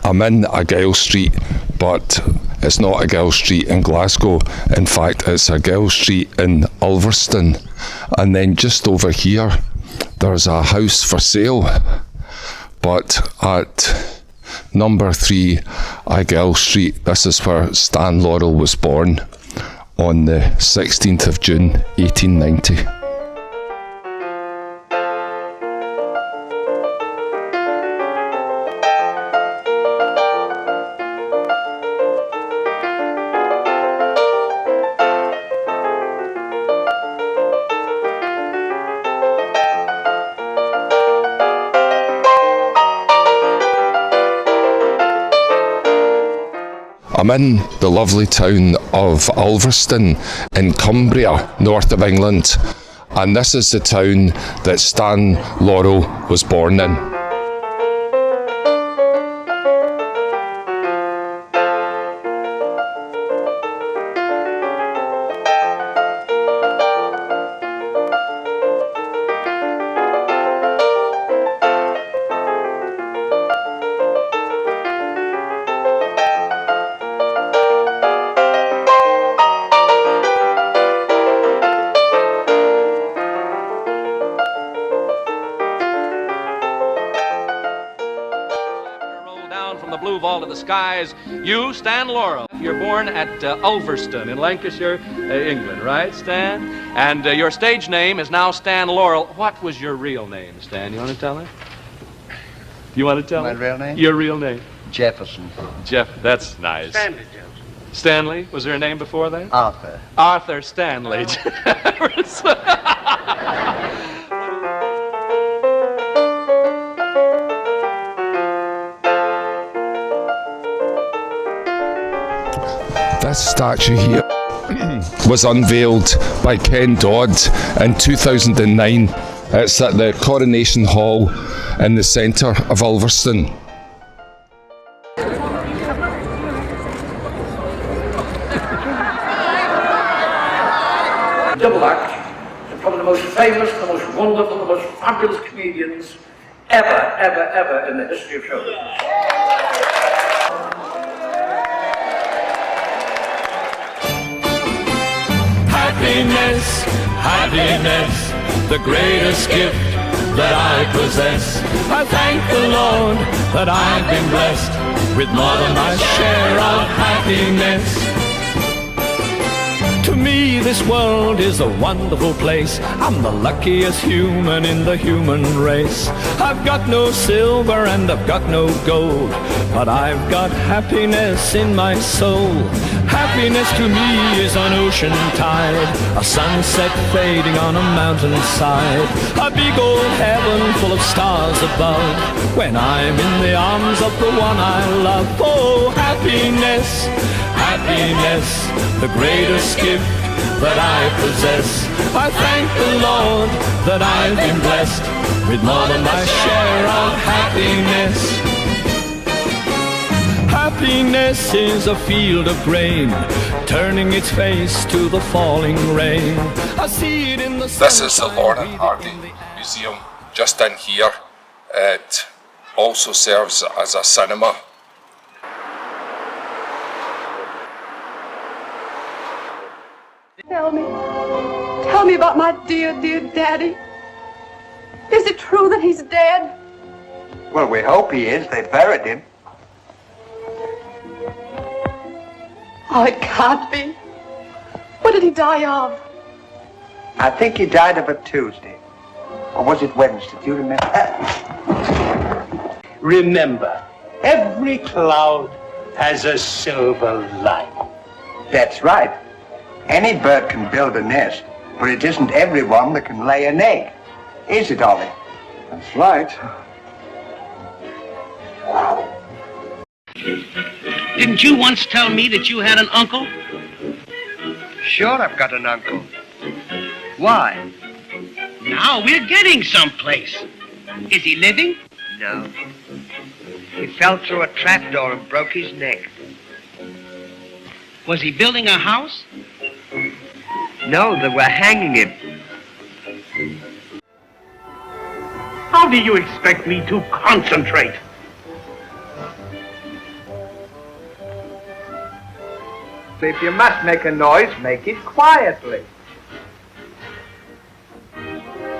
I'm in Argyle Street, but it's not Argyle Street in Glasgow. In fact, it's Argyle Street in Ulverston. And then just over here, there's a house for sale. But at number 3 Argyle Street, this is where Stan Laurel was born on the 16th of June, 1890. I'm in the lovely town of Ulverston in Cumbria, north of England, and this is the town that Stan Laurel was born in. From the blue vault of the skies, you, Stan Laurel, you're born at Ulverston in Lancashire, England, right, Stan? And your stage name is now Stan Laurel. What was your real name, Stan? You want to tell her? You want to tell her? My real name? Your real name? Jefferson. Jeff, that's nice. Stanley Jefferson. Stanley? Was there a name before that? Arthur. Arthur Stanley. This statue here was unveiled by Ken Dodd in 2009. It's at the Coronation Hall in the centre of Ulverston. Double act, and probably the most famous, the most wonderful, the most fabulous comedians ever in the history of show business. Happiness, happiness, the greatest gift that I possess. I thank the Lord that I've been blessed with more than my share of happiness. To me, this world is a wonderful place. I'm the luckiest human in the human race. I've got no silver and I've got no gold, but I've got happiness in my soul. Happiness to me is an ocean tide, a sunset fading on a mountainside, a big old heaven full of stars above, when I'm in the arms of the one I love. Oh, happiness, happiness, the greatest gift that I possess. I thank the Lord that I've been blessed with more than my share of happiness. Happiness is a field of grain, turning its face to the falling rain. I see it in the This is the Lorna Hardy Museum, just in here. It also serves as a cinema. Tell me about my dear, dear daddy. Is it true that he's dead? Well, we hope he is. They buried him. Oh, it can't be. What did he die of? I think he died of a Tuesday. Or was it Wednesday? Do you remember? Remember, every cloud has a silver lining. That's right. Any bird can build a nest, but it isn't everyone that can lay an egg. Is it, Ollie? That's right. Didn't you once tell me that you had an uncle? Sure, I've got an uncle. Why? Now we're getting someplace. Is he living? No. He fell through a trapdoor and broke his neck. Was he building a house? No, they were hanging him. How do you expect me to concentrate? If you must make a noise, make it quietly.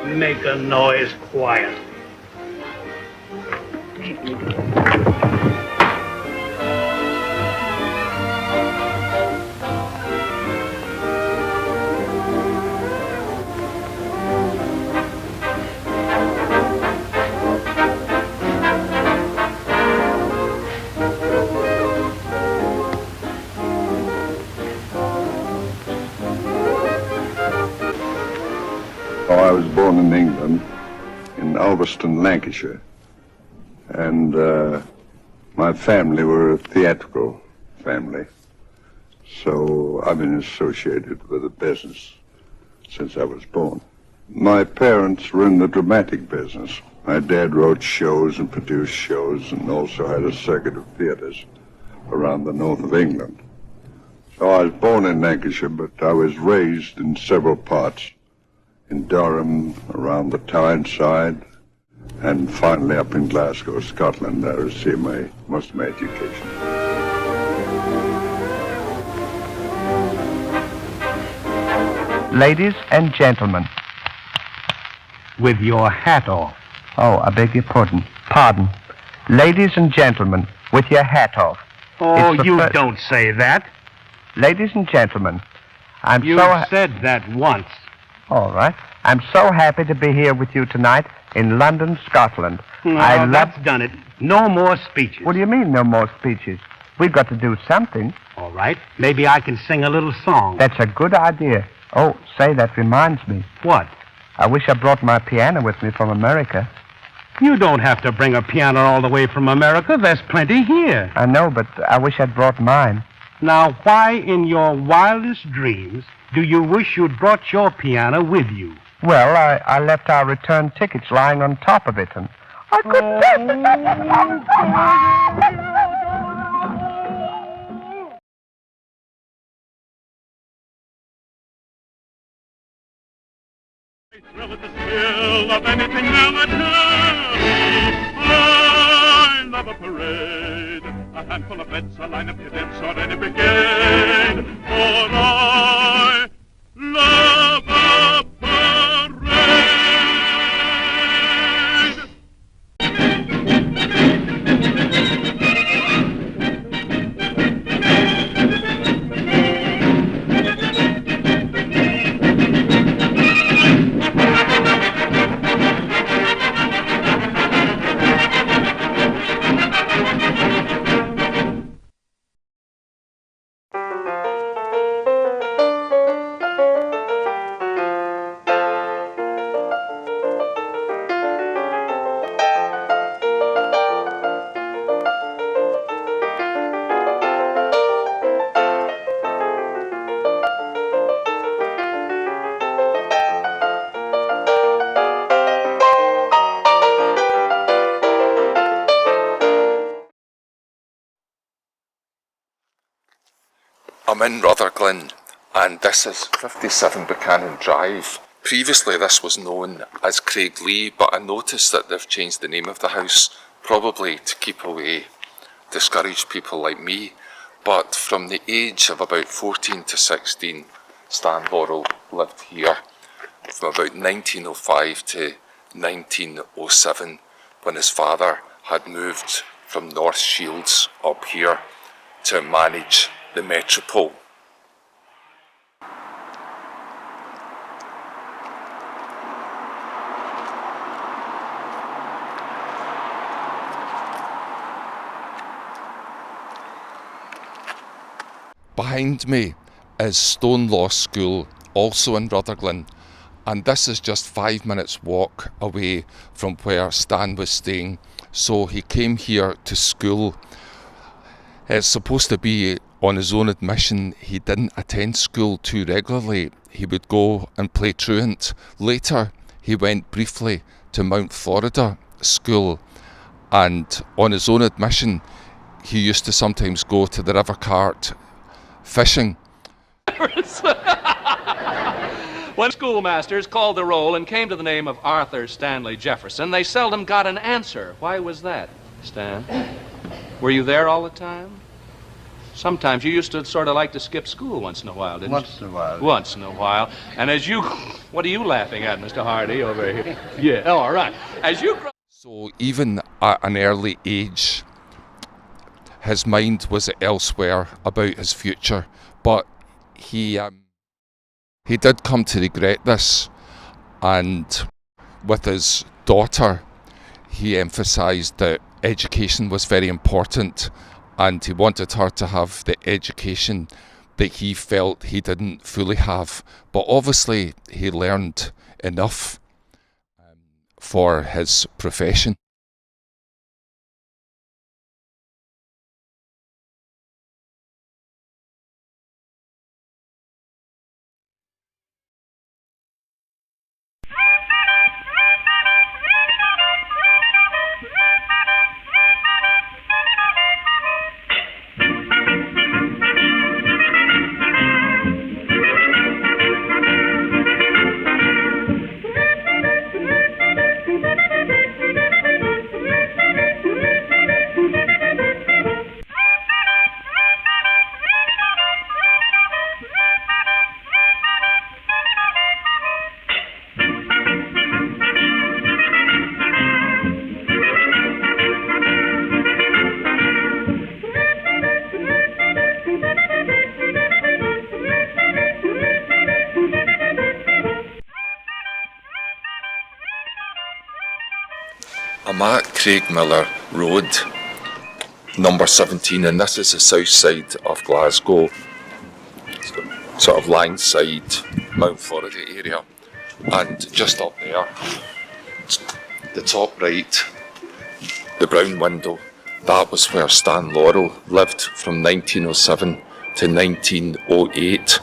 Make a noise quietly. I was born in England, in Ulverston, Lancashire, and my family were a theatrical family, so I've been associated with the business since I was born. My parents were in the dramatic business. My dad wrote shows and produced shows and also had a circuit of theaters around the north of England. So I was born in Lancashire, but I was raised in several parts. In Durham, around the Tyneside, and finally up in Glasgow, Scotland. I received most of my education. Ladies and gentlemen. With your hat off. Oh, I beg your pardon. Pardon. Ladies and gentlemen, with your hat off. Oh, It's the you fir- don't say that. Ladies and gentlemen, I'm You so... said that once. All right. I'm so happy to be here with you tonight in London, Scotland. No, that's done it. No more speeches. What do you mean, no more speeches? We've got to do something. All right. Maybe I can sing a little song. That's a good idea. Oh, say, that reminds me. What? I wish I brought my piano with me from America. You don't have to bring a piano all the way from America. There's plenty here. I know, but I wish I'd brought mine. Now, why in your wildest dreams do you wish you'd brought your piano with you? Well, I left our return tickets lying on top of it, and I Thrill at the thrill of anything military. I love a parade, a handful of vets, a line of cadets, or any brigade. For I love a parade. I'm in Rutherglen, and this is 57 Buchanan Drive. Previously this was known as Craiglee, but I noticed that they've changed the name of the house, probably to keep away discouraged people like me. But from the age of about 14 to 16, Stan Laurel lived here from about 1905 to 1907, when his father had moved from North Shields up here to manage the metropole. Behind me is Stone Law School, also in Rutherglen, and this is just 5 minutes walk away from where Stan was staying, so he came here to school. It's supposed to be on his own admission. He didn't attend school too regularly. He would go and play truant. Later, he went briefly to Mount Florida School, and on his own admission, he used to sometimes go to the river cart fishing. When schoolmasters called the roll and came to the name of Arthur Stanley Jefferson, they seldom got an answer. Why was that, Stan? Were you there all the time? Sometimes you used to sort of like to skip school once in a while, didn't you? Once in a while. Once in a while. And as you... What are you laughing at, Mr. Hardy, over here? Yeah, oh, all right. As you... So even at an early age, his mind was elsewhere about his future, but he did come to regret this, and with his daughter, he emphasised that education was very important, and he wanted her to have the education that he felt he didn't fully have. But obviously he learned enough for his profession. I'm at Craig Miller Road, number 17, and this is the south side of Glasgow, sort of Langside, Mount Forady area. And just up there, the top right, the brown window, that was where Stan Laurel lived from 1907 to 1908,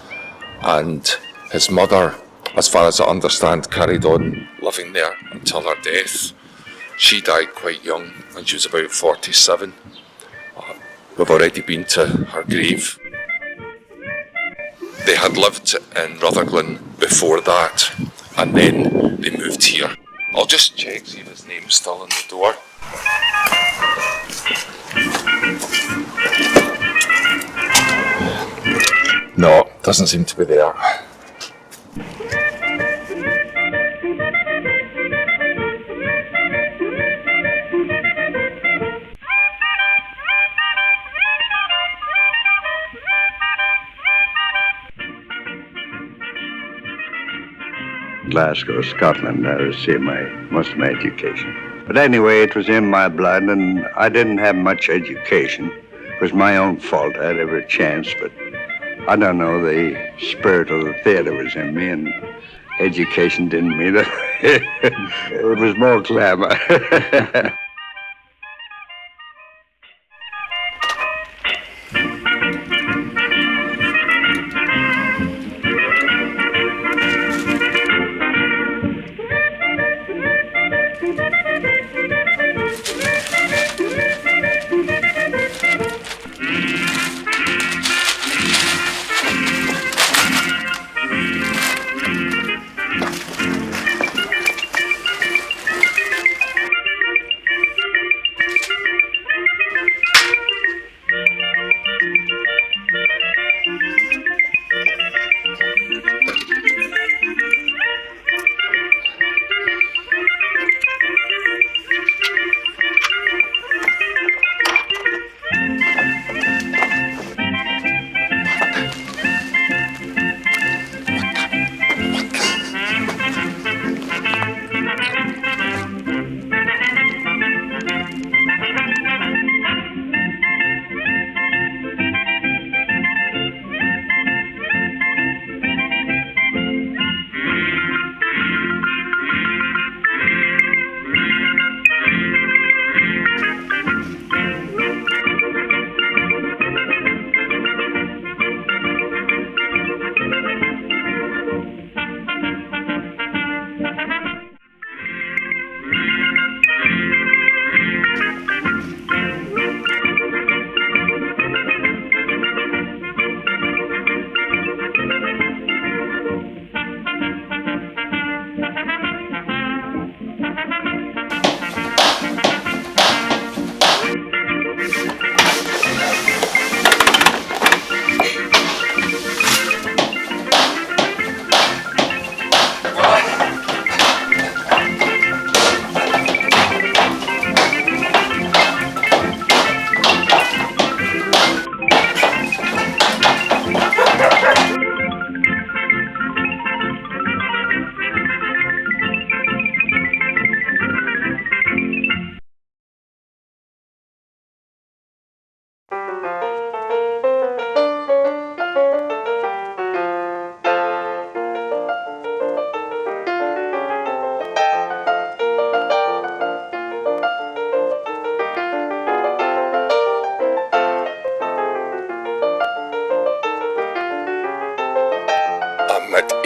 and his mother, as far as I understand, carried on living there until her death. She died quite young, when she was about 47. We've already been to her grave. They had lived in Rutherglen before that, and then they moved here. I'll just check, see if his name's still on the door. No, doesn't seem to be there. Glasgow, Scotland. I received most of my education. But anyway, it was in my blood, and I didn't have much education. It was my own fault. I had every chance, but I don't know, the spirit of the theater was in me, and education didn't mean it. It was more glamour.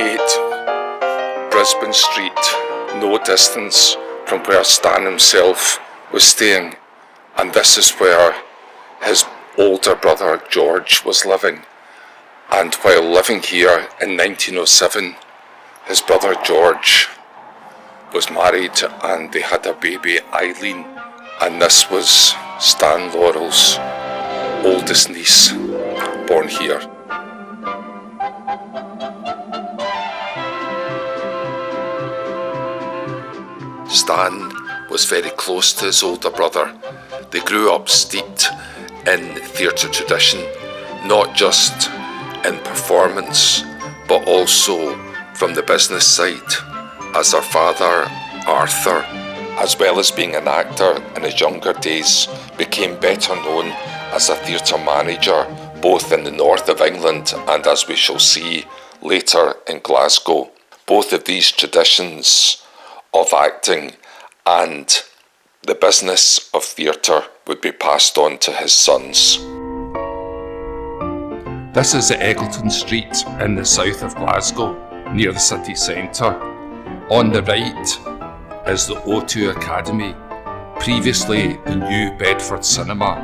8 Brisbane Street, no distance from where Stan himself was staying, and this is where his older brother George was living. And while living here in 1907, his brother George was married and they had a baby, Eileen, and this was Stan Laurel's oldest niece, born here. Stan was very close to his older brother. They grew up steeped in theatre tradition, not just in performance, but also from the business side, as their father, Arthur, as well as being an actor in his younger days, became better known as a theatre manager both in the north of England and, as we shall see later, in Glasgow. Both of these traditions of acting and the business of theatre would be passed on to his sons. This is Eggleton Street in the south of Glasgow, near the city centre. On the right is the O2 Academy, previously the New Bedford Cinema,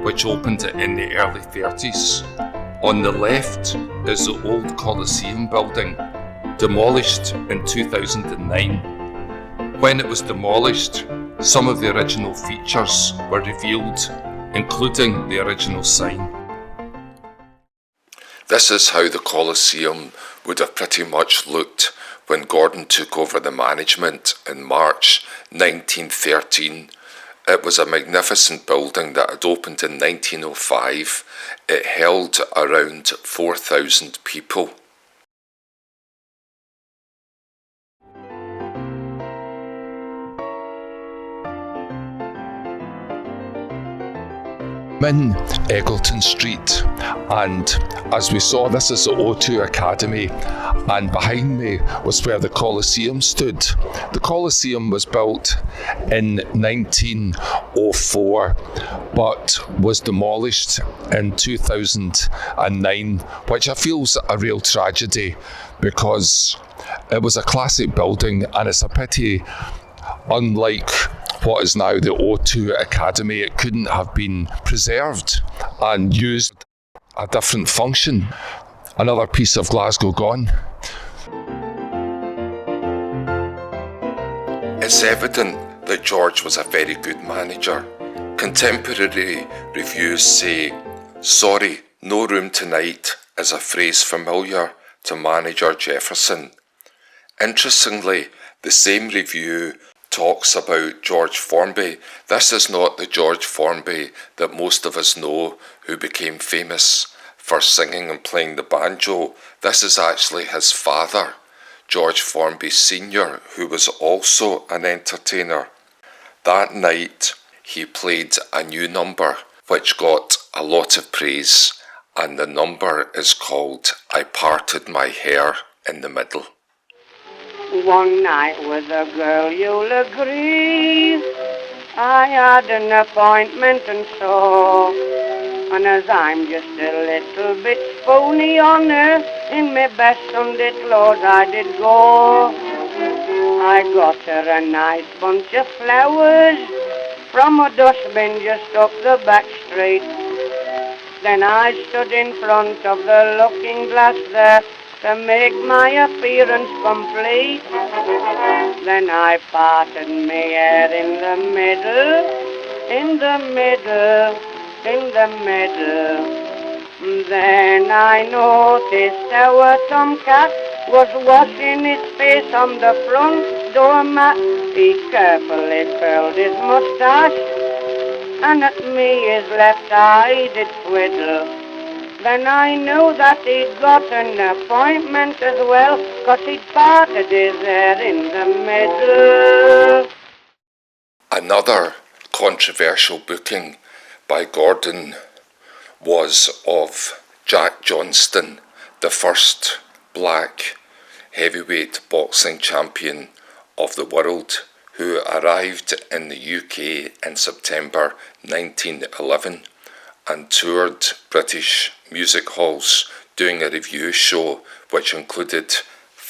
which opened in the early 30s. On the left is the old Coliseum building, demolished in 2009. When it was demolished, some of the original features were revealed, including the original sign. This is how the Coliseum would have pretty much looked when Gordon took over the management in March 1913. It was a magnificent building that had opened in 1905. It held around 4,000 people. In Eggleton Street, and as we saw, this is the O2 Academy, and behind me was where the Coliseum stood. The Coliseum was built in 1904 but was demolished in 2009, which I feel is a real tragedy because it was a classic building, and it's a pity, unlike what is now the O2 Academy, it couldn't have been preserved and used a different function. Another piece of Glasgow gone. It's evident that George was a very good manager. Contemporary reviews say, "Sorry, no room tonight," is a phrase familiar to manager Jefferson. Interestingly, the same review talks about George Formby. This is not the George Formby that most of us know, who became famous for singing and playing the banjo. This is actually his father, George Formby Sr., who was also an entertainer. That night, he played a new number which got a lot of praise, and the number is called "I Parted My Hair in the Middle." One night with a girl, you'll agree, I had an appointment and so, and as I'm just a little bit phony on her, in my best Sunday clothes I did go. I got her a nice bunch of flowers from a dustbin just up the back street. Then I stood in front of the looking glass there to make my appearance complete. Then I parted my hair in the middle, in the middle, in the middle. Then I noticed our tomcat was washing his face on the front doormat. He carefully curled his mustache, and at me his left eye did twiddle. Then I knew that he'd got an appointment as well, 'cause he'd parted his hair in the middle. Another controversial booking by Gordon was of Jack Johnston, the first black heavyweight boxing champion of the world, who arrived in the UK in September 1911 and toured British music halls doing a review show which included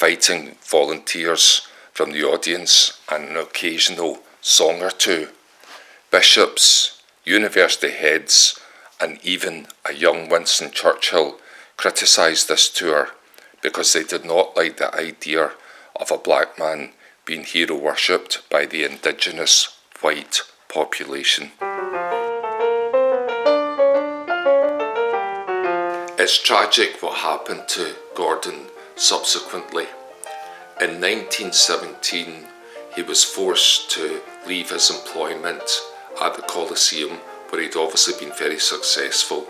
inviting volunteers from the audience and an occasional song or two. Bishops, university heads, and even a young Winston Churchill criticised this tour because they did not like the idea of a black man being hero worshipped by the indigenous white population. It's tragic what happened to Gordon subsequently. In 1917, he was forced to leave his employment at the Colosseum, where he'd obviously been very successful,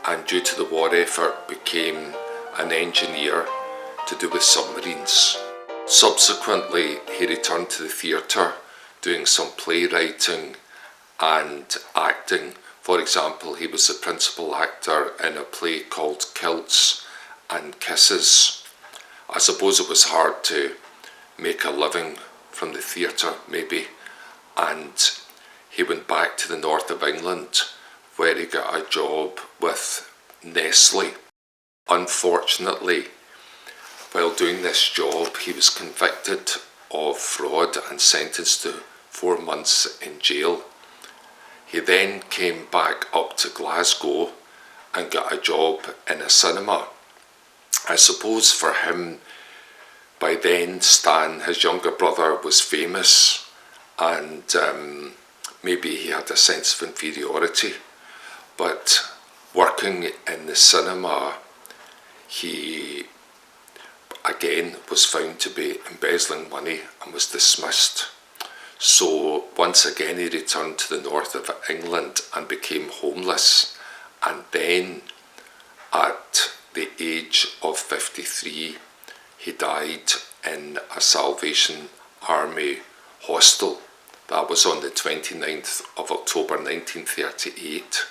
and due to the war effort became an engineer to do with submarines. Subsequently, he returned to the theatre, doing some playwriting and acting. For example, he was the principal actor in a play called Kilts and Kisses. I suppose it was hard to make a living from the theatre, maybe, and he went back to the north of England, where he got a job with Nestle. Unfortunately, while doing this job, he was convicted of fraud and sentenced to 4 months in jail. He then came back up to Glasgow and got a job in a cinema. I suppose for him, by then Stan, his younger brother, was famous, and maybe he had a sense of inferiority. But working in the cinema, he again was found to be embezzling money and was dismissed. So once again he returned to the north of England and became homeless, and then at the age of 53 he died in a Salvation Army hostel. That was on the 29th of October 1938.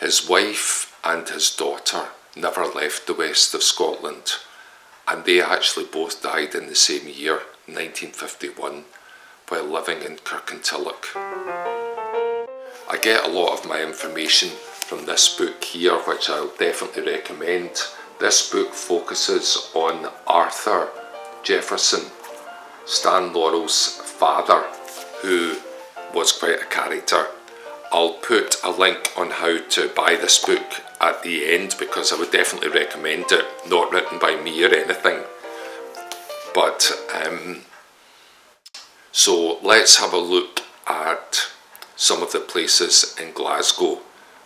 His wife and his daughter never left the west of Scotland, and they actually both died in the same year, 1951, while living in Kirkintilloch. I get a lot of my information from this book here, which I'll definitely recommend. This book focuses on Arthur Jefferson, Stan Laurel's father, who was quite a character. I'll put a link on how to buy this book at the end, because I would definitely recommend it. Not written by me or anything, but so let's have a look at some of the places in Glasgow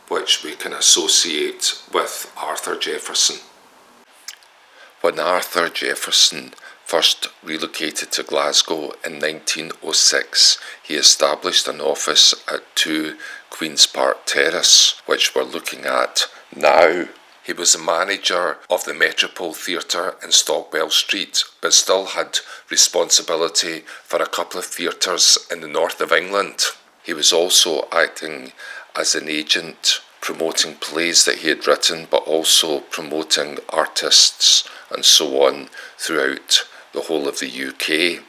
which we can associate with Arthur Jefferson. When Arthur Jefferson first relocated to Glasgow in 1906, he established an office at 2 Queen's Park Terrace, which we're looking at now. He was the manager of the Metropole Theatre in Stockwell Street, but still had responsibility for a couple of theatres in the north of England. He was also acting as an agent, promoting plays that he had written, but also promoting artists and so on throughout the whole of the UK.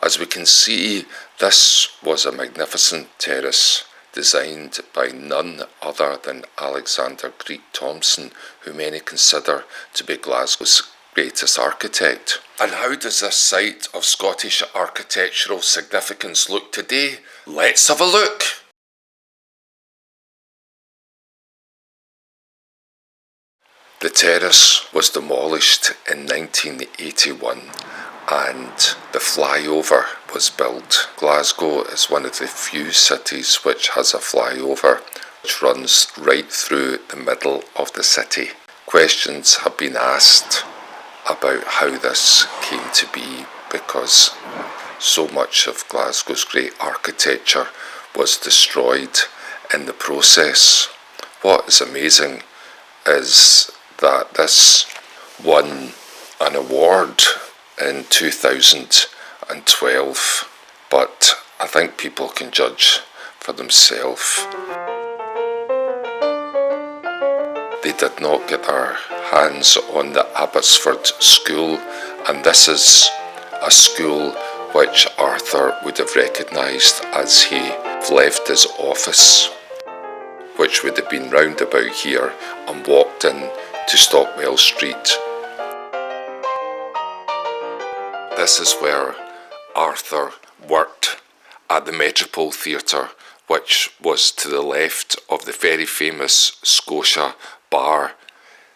As we can see, this was a magnificent terrace designed by none other than Alexander Greek Thomson, who many consider to be Glasgow's greatest architect. And how does this site of Scottish architectural significance look today? Let's have a look! The terrace was demolished in 1981 and the flyover was built. Glasgow is one of the few cities which has a flyover which runs right through the middle of the city. Questions have been asked about how this came to be, because so much of Glasgow's great architecture was destroyed in the process. What is amazing is that this won an award in 2012, but I think people can judge for themselves. They did not get their hands on the Abbotsford School, and this is a school which Arthur would have recognised as he left his office, which would have been round about here, and walked in to Stockwell Street. this is where Arthur worked at the Metropole Theatre, which was to the left of the very famous Scotia Bar,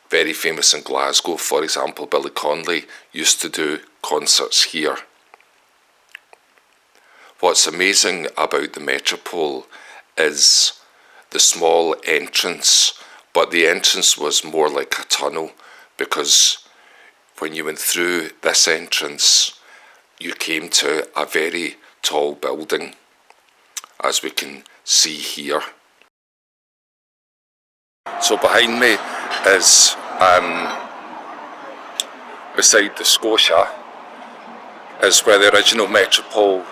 very famous in Glasgow. For example, Billy Connolly used to do concerts here. What's amazing about the Metropole is the small entrance, but the entrance was more like a tunnel, because when you went through this entrance, you came to a very tall building, as we can see here. So behind me is, beside the Scotia, is where the original Metropole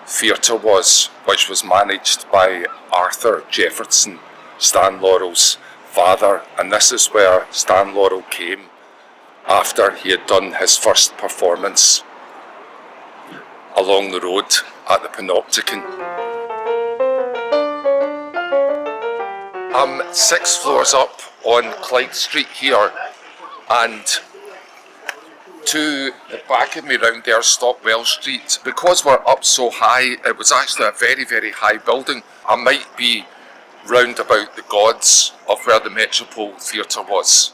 Theatre was, which was managed by Arthur Jefferson, Stan Laurel's father, and this is where Stan Laurel came after he had done his first performance along the road at the Panopticon. I'm 6 floors up on Clyde Street here, and to the back of me round there, Stockwell Street. Because we're up so high, it was actually a very, very high building. I might be round about the gods of where the Metropole Theatre was.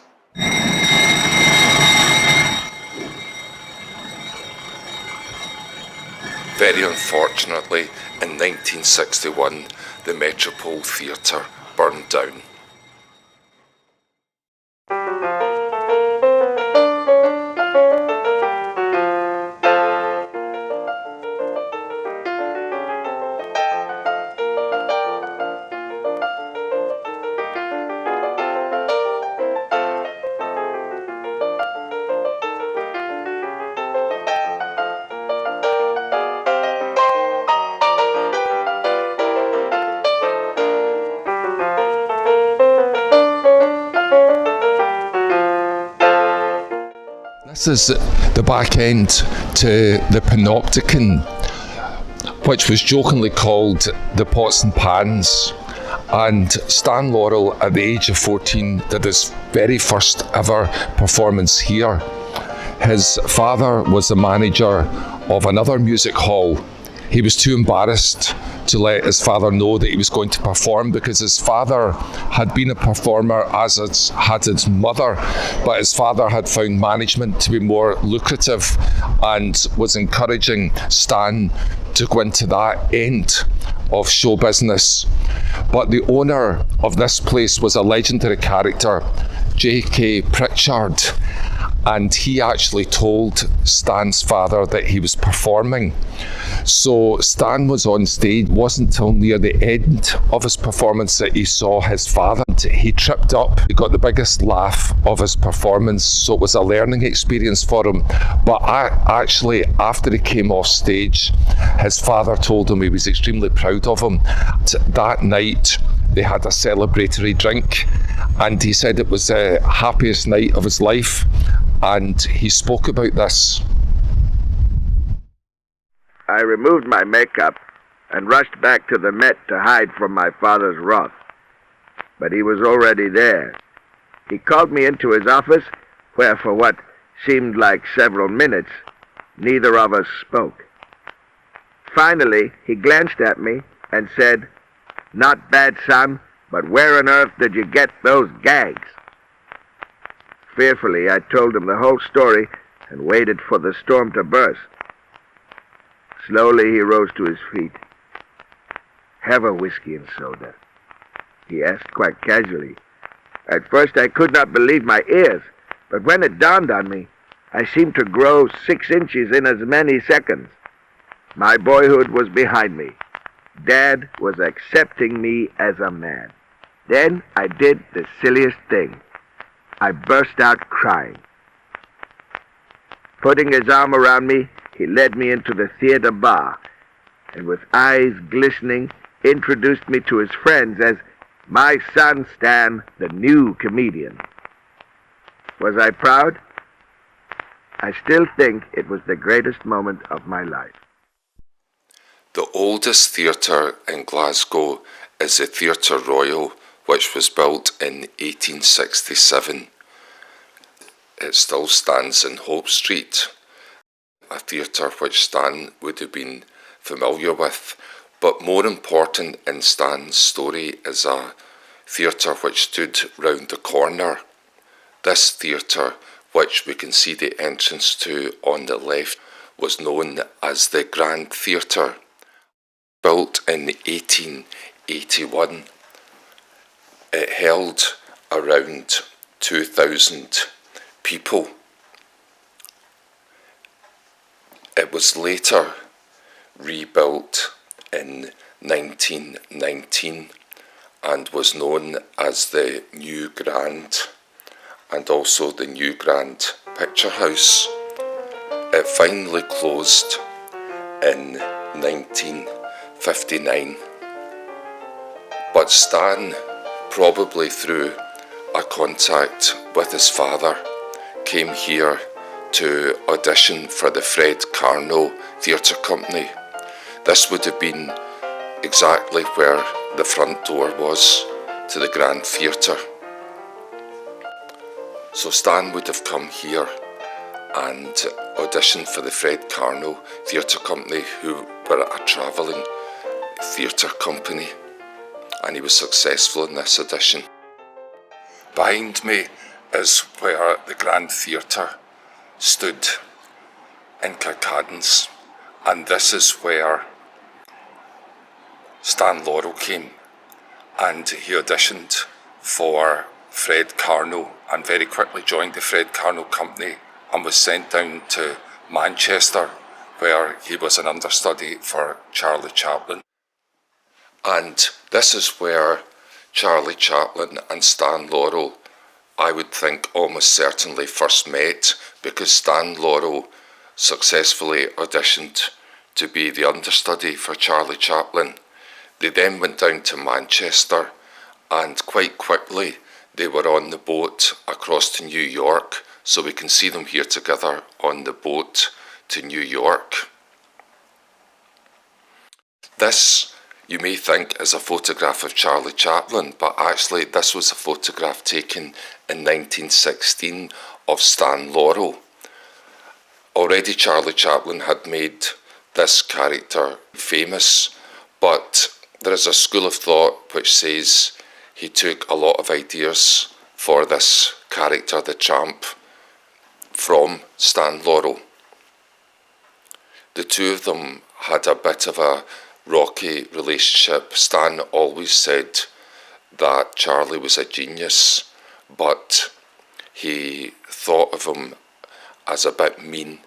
Very unfortunately, in 1961, the Metropole Theatre burned down. This is the back end to the Panopticon, which was jokingly called the Pots and Pans. And Stan Laurel, at the age of 14, did his very first ever performance here. His father was the manager of another music hall. He was too embarrassed to let his father know that he was going to perform, because his father had been a performer, as had his mother, but his father had found management to be more lucrative and was encouraging Stan to go into that end of show business. But the owner of this place was a legendary character, J.K. Pritchard, and he actually told Stan's father that he was performing. So Stan was on stage. It wasn't until near the end of his performance that he saw his father. He tripped up. He got the biggest laugh of his performance, so it was a learning experience for him. But actually, after he came off stage, his father told him he was extremely proud of him. That night, they had a celebratory drink, and he said it was the happiest night of his life. And he spoke about this. I removed my makeup and rushed back to the Met to hide from my father's wrath. But he was already there. He called me into his office, where for what seemed like several minutes, neither of us spoke. Finally, he glanced at me and said, "Not bad, son, but where on earth did you get those gags?" Fearfully, I told him the whole story and waited for the storm to burst. Slowly, he rose to his feet. "Have a whiskey and soda?" he asked quite casually. At first, I could not believe my ears, but when it dawned on me, I seemed to grow 6 inches in as many seconds. My boyhood was behind me. Dad was accepting me as a man. Then I did the silliest thing. I burst out crying. Putting his arm around me, he led me into the theater bar, and with eyes glistening, introduced me to his friends as my son Stan, the new comedian. Was I proud? I still think it was the greatest moment of my life. The oldest theatre in Glasgow is the Theatre Royal, which was built in 1867. It still stands in Hope Street. a theatre which Stan would have been familiar with, but more important in Stan's story is a theatre which stood round the corner. This theatre, which we can see the entrance to on the left, was known as the Grand Theatre. Built in 1881, it held around 2,000 people. It was later rebuilt in 1919 and was known as the New Grand and also the New Grand Picture House. It finally closed in 1959. But Stan, probably through a contact with his father, came here to audition for the Fred Carnot Theatre Company. This would have been exactly where the front door was to the Grand Theatre. So Stan would have come here and auditioned for the Fred Carnot Theatre Company, who were a travelling theatre company, and he was successful in this audition. Behind me is where the Grand Theatre stood in Kirkcaldy, and this is where Stan Laurel came, and he auditioned for Fred Carnot and very quickly joined the Fred Carnot Company and was sent down to Manchester, where he was an understudy for Charlie Chaplin. And this is where Charlie Chaplin and Stan Laurel, I would think, almost certainly first met, because Stan Laurel successfully auditioned to be the understudy for Charlie Chaplin. They then went down to Manchester, and quite quickly they were on the boat across to New York, so we can see them here together on the boat to New York. This, you may think, is a photograph of Charlie Chaplin, but actually this was a photograph taken in 1916 of Stan Laurel. Already Charlie Chaplin had made this character famous, but there is a school of thought which says he took a lot of ideas for this character, the tramp, from Stan Laurel. The two of them had a bit of a rocky relationship. Stan always said that Charlie was a genius, but he thought of him as a bit mean